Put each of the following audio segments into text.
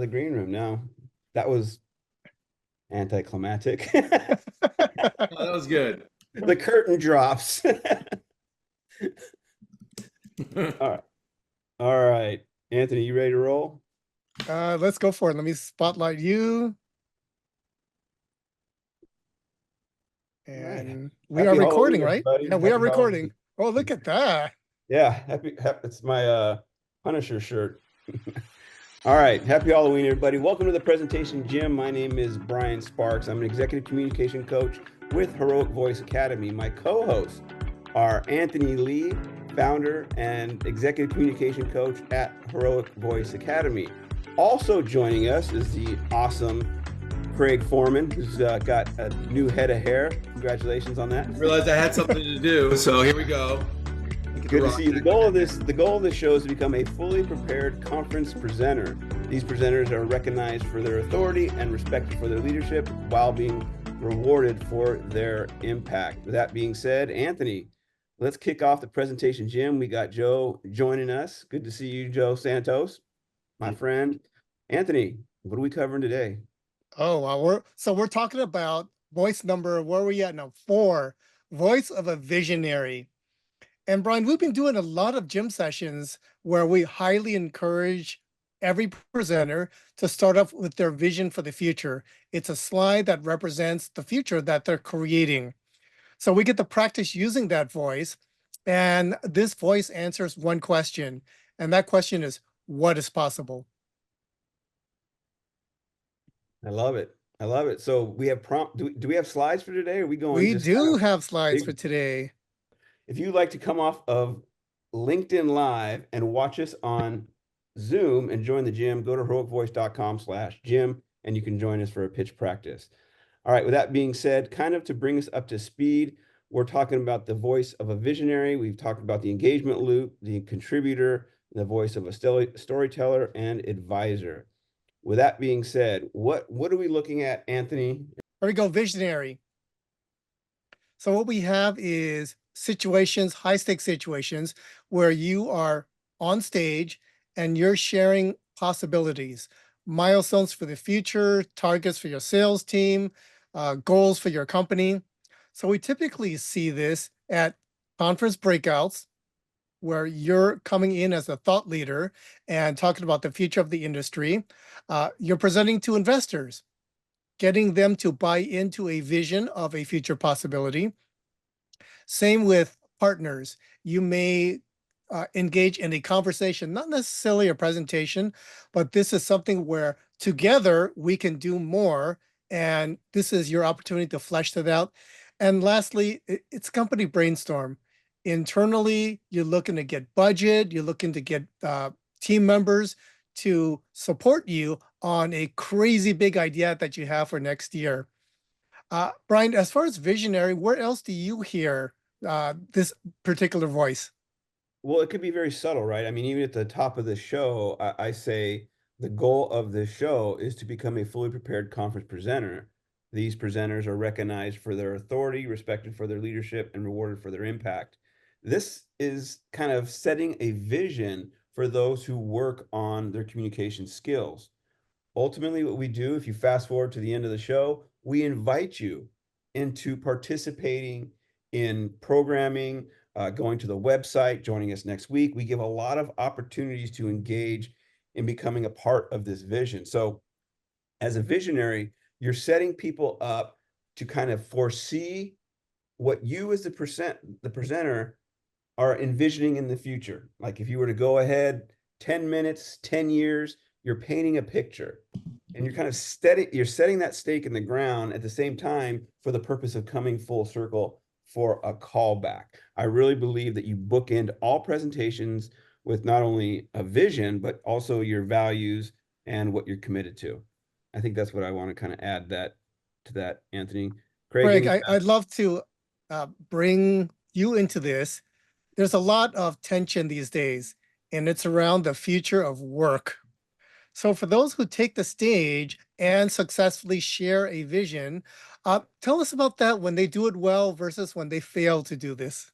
the green room now. That was anticlimactic. Oh, that was good. The curtain drops. All right. All right. Anthony, you ready to roll? Let's go for it. Let me spotlight you. Right. And we Happy are recording, Halloween, right? everybody. Yeah, we are Happy recording. Halloween. Oh, look at that. Yeah, it's my Punisher shirt. All right, happy Halloween, everybody. Welcome to the presentation, Jim. My name is Brian Sparks. I'm an executive communication coach with Heroic Voice Academy. My co-hosts are Anthony Lee, founder and executive communication coach at Heroic Voice Academy. Also joining us is the awesome Craig Foreman, who's got a new head of hair. Congratulations on that. I realized I had something to do, so here we go. Good to see you. The goal of this show is to become a fully prepared conference presenter. These presenters are recognized for their authority and respected for their leadership while being rewarded for their impact. With that being said, Anthony, let's kick off the presentation. Jim, we got Joe joining us. Good to see you, Joe Santos, my friend. Anthony, what are we covering today? Oh, wow. We're talking about voice number, where are we at now? 4, voice of a visionary. And Brian, we've been doing a lot of gym sessions where we highly encourage every presenter to start off with their vision for the future. It's a slide that represents the future that they're creating. So we get to practice using that voice. And this voice answers one question. And that question is, what is possible? I love it. I love it. So we have prompt. Do we have slides for today? Or are we going? We just do kind of have slides big? for today. If you'd like to come off of LinkedIn Live and watch us on Zoom and join the gym, go to heroicvoice.com/gym and you can join us for a pitch practice. All right, with that being said, kind of to bring us up to speed, we're talking about the voice of a visionary. We've talked about the engagement loop, the contributor, the voice of a storyteller and advisor. With that being said, what are we looking at, Anthony? There we go, visionary. So what we have is situations, high stakes situations, where you are on stage and you're sharing possibilities, milestones for the future, targets for your sales team, goals for your company. So we typically see this at conference breakouts, where you're coming in as a thought leader and talking about the future of the industry. You're presenting to investors, getting them to buy into a vision of a future possibility. Same with partners. You may engage in a conversation, not necessarily a presentation, but this is something where together we can do more. And this is your opportunity to flesh that out. And lastly, it's company brainstorm. Internally, you're looking to get budget, you're looking to get team members to support you on a crazy big idea that you have for next year. Brian, as far as visionary, where else do you hear this particular voice? Well, it could be very subtle, right? I mean, even at the top of the show, I say the goal of this show is to become a fully prepared conference presenter. These presenters are recognized for their authority, respected for their leadership, and rewarded for their impact. This is kind of setting a vision for those who work on their communication skills. Ultimately, what we do, if you fast forward to the end of the show, we invite you into participating in programming, going to the website, joining us next week. We give a lot of opportunities to engage in becoming a part of this vision. So as a visionary, you're setting people up to kind of foresee what you as the presenter are envisioning in the future. Like if you were to go ahead 10 minutes, 10 years, you're painting a picture and you're kind of you're setting that stake in the ground at the same time for the purpose of coming full circle for a callback. I really believe that you bookend all presentations with not only a vision, but also your values and what you're committed to. I think that's what I want to kind of add to that, Anthony. Craig, I'd love to bring you into this. There's a lot of tension these days, and it's around the future of work. So for those who take the stage and successfully share a vision, tell us about that when they do it well versus when they fail to do this.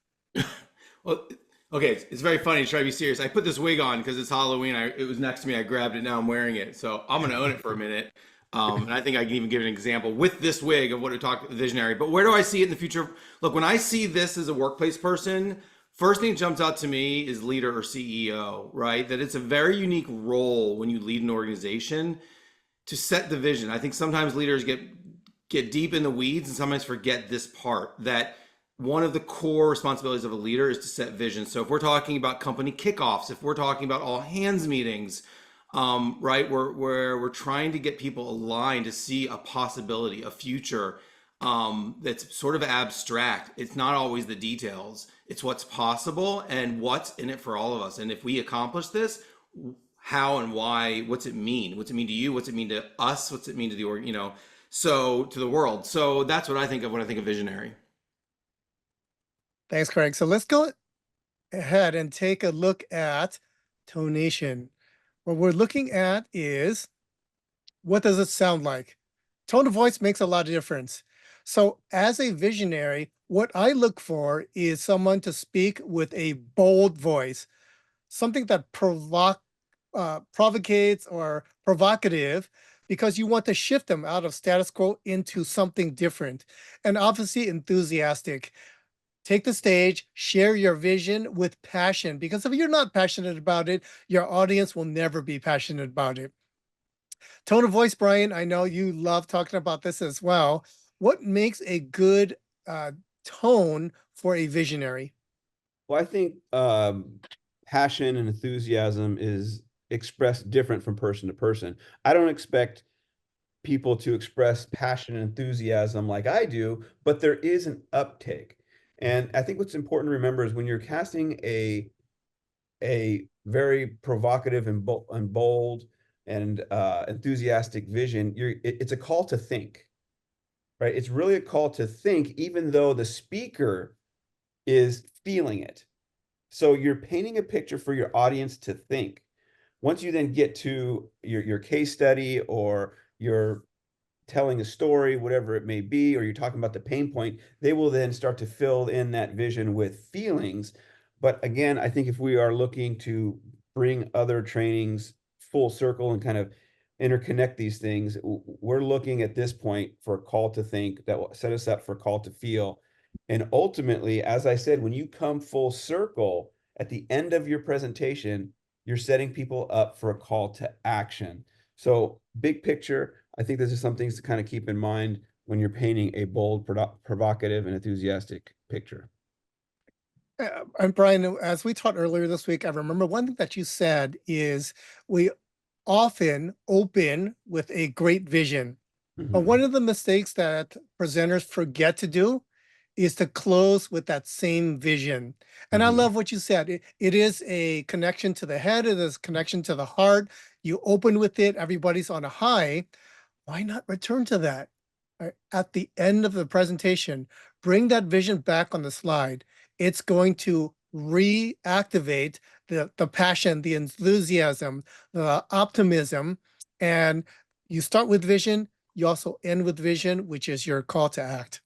Well, Okay, it's very funny to try to be serious. I put this wig on because it's Halloween. It was next to me. I grabbed it. Now I'm wearing it. So I'm going to own it for a minute. And I think I can even give an example with this wig of what we talked visionary. But where do I see it in the future? Look, when I see this as a workplace person, first thing that jumps out to me is leader or CEO, right? That it's a very unique role when you lead an organization to set the vision. I think sometimes leaders get deep in the weeds and sometimes forget this part that one of the core responsibilities of a leader is to set vision. So if we're talking about company kickoffs, if we're talking about all hands meetings, right, where we're trying to get people aligned to see a possibility, a future that's sort of abstract. It's not always the details. It's what's possible and what's in it for all of us. And if we accomplish this, how and why? What's it mean? What's it mean to you? What's it mean to us? What's it mean to the so to the world? So that's what I think of when I think of visionary. Thanks, Craig. So let's go ahead and take a look at tonation. What we're looking at is, what does it sound like? Tone of voice makes a lot of difference. So as a visionary, what I look for is someone to speak with a bold voice, something that provocates or provocative, because you want to shift them out of status quo into something different, and obviously enthusiastic. Take the stage, share your vision with passion, because if you're not passionate about it, your audience will never be passionate about it. Tone of voice, Brian, I know you love talking about this as well. What makes a good tone for a visionary? Well, I think passion and enthusiasm is expressed different from person to person. I don't expect people to express passion and enthusiasm like I do, but there is an uptake. And I think what's important to remember is when you're casting a very provocative and bold and enthusiastic vision, it's a call to think, right? It's really a call to think, even though the speaker is feeling it. So you're painting a picture for your audience to think. Once you then get to your case study or your telling a story, whatever it may be, or you're talking about the pain point, they will then start to fill in that vision with feelings. But again, I think if we are looking to bring other trainings full circle and kind of interconnect these things, we're looking at this point for a call to think that will set us up for a call to feel. And ultimately, as I said, when you come full circle at the end of your presentation, you're setting people up for a call to action. So, big picture, I think this is some things to kind of keep in mind when you're painting a bold, provocative, and enthusiastic picture. And Brian, as we talked earlier this week, I remember one thing that you said is we often open with a great vision. But Mhm. one of the mistakes that presenters forget to do is to close with that same vision. And I Mhm. love what you said. It is a connection to the head, it is a connection to the heart. You open with it, everybody's on a high. Why not return to that? At the end of the presentation, bring that vision back on the slide. It's going to reactivate the passion, the enthusiasm, the optimism. And you start with vision, you also end with vision, which is your call to act.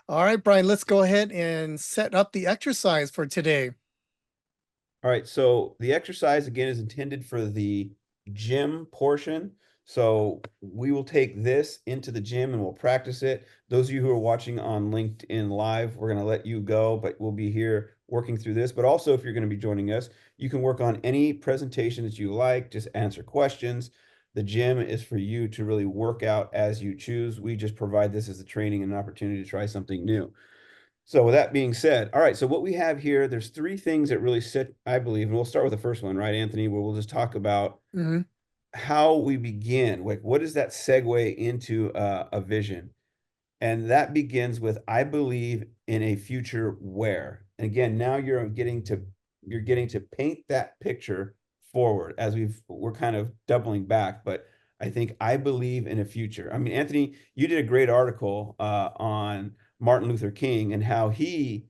All right, Brian, let's go ahead and set up the exercise for today. All right, so the exercise again is intended for the gym portion. So we will take this into the gym and we'll practice it. Those of you who are watching on LinkedIn Live, we're going to let you go, but we'll be here working through this. But also, if you're going to be joining us, you can work on any presentation that you like, just answer questions. The gym is for you to really work out as you choose. We just provide this as a training and an opportunity to try something new. So with that being said, all right, so what we have here, there's three things that really sit, I believe, and we'll start with the first one, right, Anthony, where we'll just talk about Mhm. how we begin. Like, what is that segue into a vision? And that begins with, I believe in a future where. And again, now you're getting to paint that picture forward as we're kind of doubling back, but I think I believe in a future. I mean, Anthony, you did a great article on Martin Luther King and how he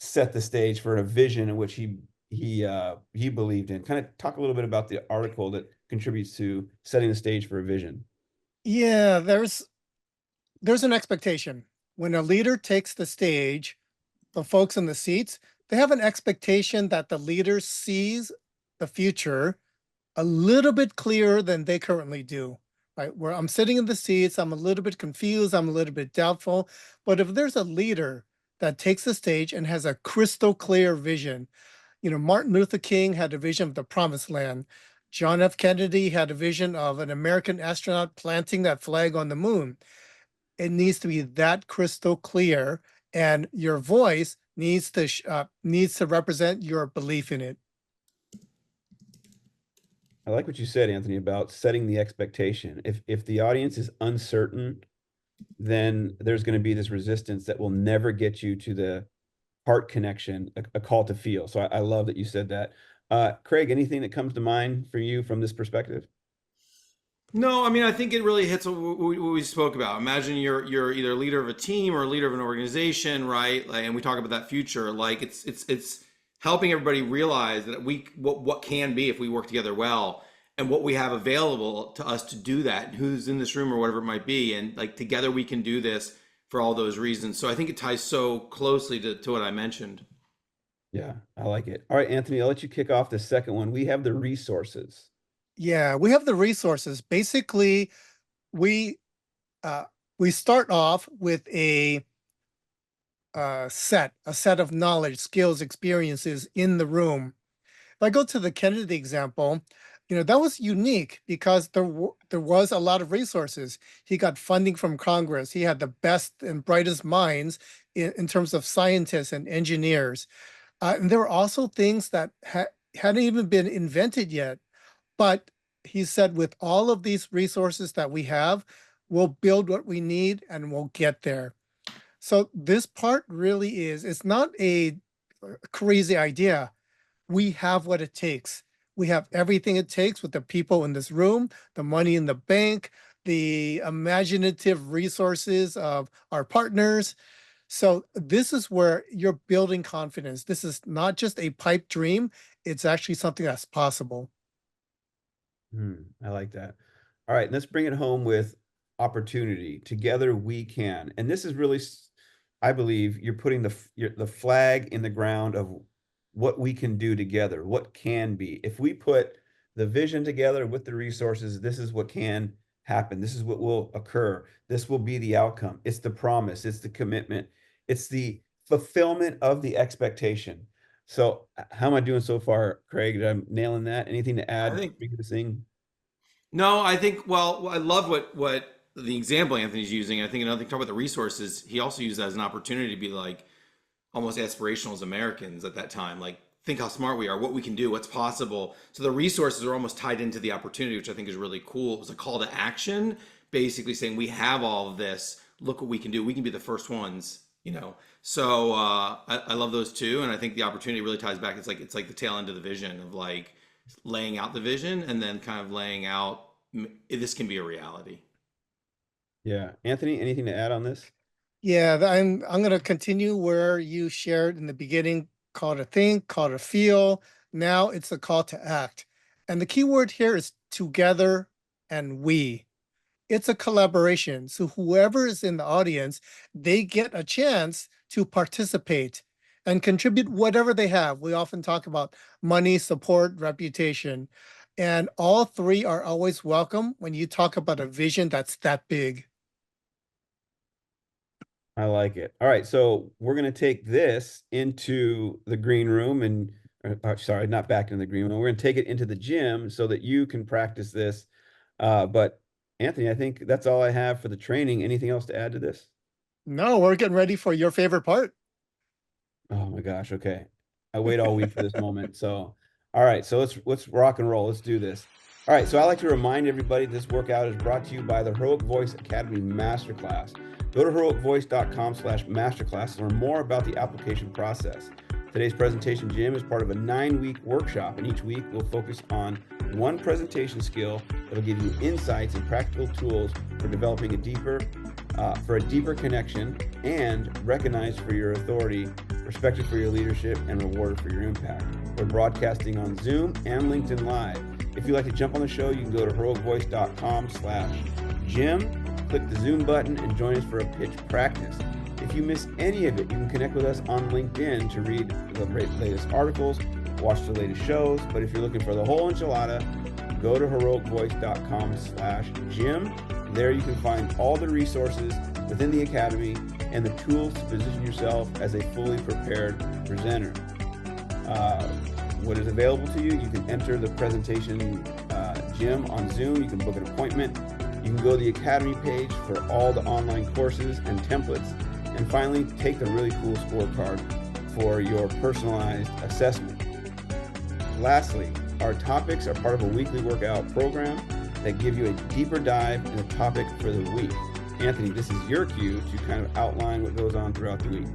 set the stage for a vision in which he believed in. Kind of talk a little bit about the article that contributes to setting the stage for a vision. Yeah, there's an expectation. When a leader takes the stage, the folks in the seats, They have an expectation that the leader sees the future a little bit clearer than they currently do, right? Where I'm sitting in the seats, I'm a little bit confused, I'm a little bit doubtful. But if there's a leader that takes the stage and has a crystal clear vision, Martin Luther King had a vision of the promised land. John F. Kennedy had a vision of an American astronaut planting that flag on the moon. It needs to be that crystal clear, and your voice needs to represent your belief in it. I like what you said, Anthony, about setting the expectation. If the audience is uncertain, then there's going to be this resistance that will never get you to the heart connection, a call to feel. So I love that you said that. Craig, anything that comes to mind for you from this perspective? No, I mean, I think it really hits what we spoke about. Imagine you're either a leader of a team or a leader of an organization, right? Like, and we talk about that future. Like it's helping everybody realize that what can be if we work together well, and what we have available to us to do that, and who's in this room or whatever it might be, and like together we can do this for all those reasons. So I think it ties so closely to what I mentioned. Yeah, I like it. All right, Anthony, I'll let you kick off the second one. We have the resources. Yeah, we have the resources. Basically, we uh, we start off with a set of knowledge, skills, experiences in the room. If I go to the Kennedy example, that was unique because there was a lot of resources. He got funding from Congress. He had the best and brightest minds in terms of scientists and engineers. And there were also things that hadn't even been invented yet. But he said, with all of these resources that we have, we'll build what we need and we'll get there. So this part really it's not a crazy idea. We have what it takes. We have everything it takes with the people in this room, the money in the bank, the imaginative resources of our partners. So this is where you're building confidence. This is not just a pipe dream. It's actually something that's possible. I like that. All right, let's bring it home with opportunity. Together we can. And this is really, I believe, you're putting the flag in the ground of what we can do together, what can be. If we put the vision together with the resources, this is what can happen. This is what will occur. This will be the outcome. It's the promise. It's the commitment. It's the fulfillment of the expectation. So how am I doing so far, Craig? Did I nailing that? Anything to I add? think Speaking of this thing. No, I think, well, I love what the example Anthony's using. I think another thing, talk about the resources, he also used that as an opportunity to be like almost aspirational as Americans at that time. Like, think how smart we are, what we can do, what's possible. So the resources are almost tied into the opportunity, which I think is really cool. It was a call to action, basically saying we have all of this. Look what we can do. We can be the first ones, you know. So I love those two, and I think the opportunity really ties back. It's like the tail end of the vision of like laying out the vision and then kind of laying out this can be a reality. Yeah. Anthony, anything to add on this? Yeah, I'm going to continue where you shared in the beginning, call to think, call to feel. Now it's a call to act. And the key word here is together and we. It's a collaboration. So whoever is in the audience, they get a chance to participate and contribute whatever they have. We often talk about money, support, reputation, and all three are always welcome when you talk about a vision that's that big. I like it. All right, so we're going to take this into the green room and, sorry, not back into the green room. We're going to take it into the gym so that you can practice this. But Anthony, I think that's all I have for the training. Anything else to add to this? No, we're getting ready for your favorite part. Oh my gosh. Okay. I wait all week for this moment. So, all right. So let's rock and roll. Let's do this. All right. So I like to remind everybody this workout is brought to you by the Heroic Voice Academy Masterclass. Go to heroicvoice.com/masterclass to learn more about the application process. Today's presentation gym is part of a 9-week workshop, and each week we'll focus on one presentation skill that will give you insights and practical tools for developing for a deeper connection and recognized for your authority, respected for your leadership, and rewarded for your impact. We're broadcasting on Zoom and LinkedIn Live. If you'd like to jump on the show, you can go to heroicvoice.com/gym, click the Zoom button, and join us for a pitch practice. If you miss any of it, you can connect with us on LinkedIn to read the latest articles, watch the latest shows. But if you're looking for the whole enchilada, go to heroicvoice.com/gym. There you can find all the resources within the Academy and the tools to position yourself as a fully prepared presenter. What is available to you? You can enter the presentation gym on Zoom. You can book an appointment. You can go to the Academy page for all the online courses and templates. And finally, take the really cool scorecard for your personalized assessment. Lastly, our topics are part of a weekly workout program that give you a deeper dive in the topic for the week. Anthony, this is your cue to kind of outline what goes on throughout the week.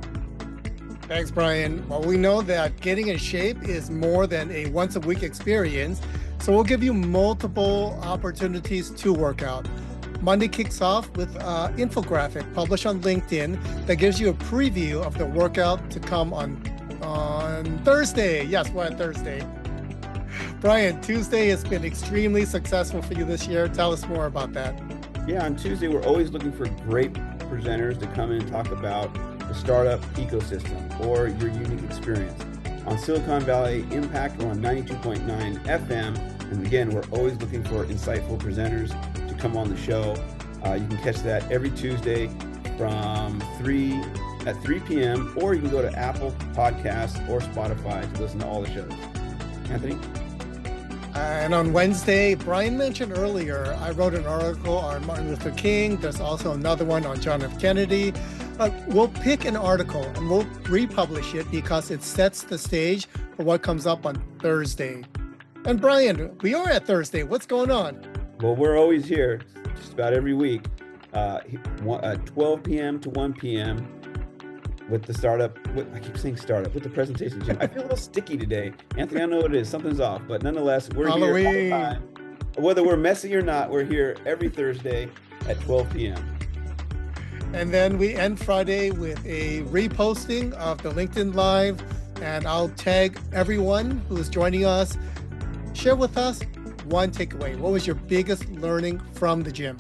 Thanks, Brian. Well, we know that getting in shape is more than a once a week experience, so we'll give you multiple opportunities to work out. Monday kicks off with an infographic published on LinkedIn that gives you a preview of the workout to come on Thursday. Yes, we're on Thursday. Brian, Tuesday has been extremely successful for you this year. Tell us more about that. Yeah, on Tuesday, we're always looking for great presenters to come in and talk about the startup ecosystem or your unique experience. On Silicon Valley Impact, we're on 92.9 FM. And again, we're always looking for insightful presenters to come on the show. You can catch that every Tuesday from 3 p.m. or you can go to Apple Podcasts or Spotify to listen to all the shows. Anthony? And on Wednesday, Brian mentioned earlier, I wrote an article on Martin Luther King. There's also another one on John F. Kennedy. We'll pick an article and we'll republish it because it sets the stage for what comes up on Thursday. And Brian, we are at Thursday. What's going on? Well, we're always here just about every week, 12 p.m. to 1 p.m. with the startup. I keep saying startup with the presentation gym. I feel a little sticky today. Anthony, I know what it is. Something's off. But nonetheless, we're here all the time. Whether we're messy or not, we're here every Thursday at 12 p.m. And then we end Friday with a reposting of the LinkedIn Live. And I'll tag everyone who is joining us. Share with us one takeaway. What was your biggest learning from the gym?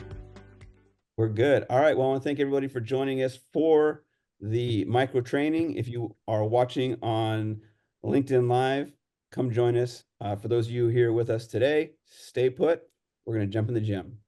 We're good. All right. Well, I want to thank everybody for joining us for the micro training. If you are watching on LinkedIn Live, come join us. For those of you here with us today, stay put. We're going to jump in the gym.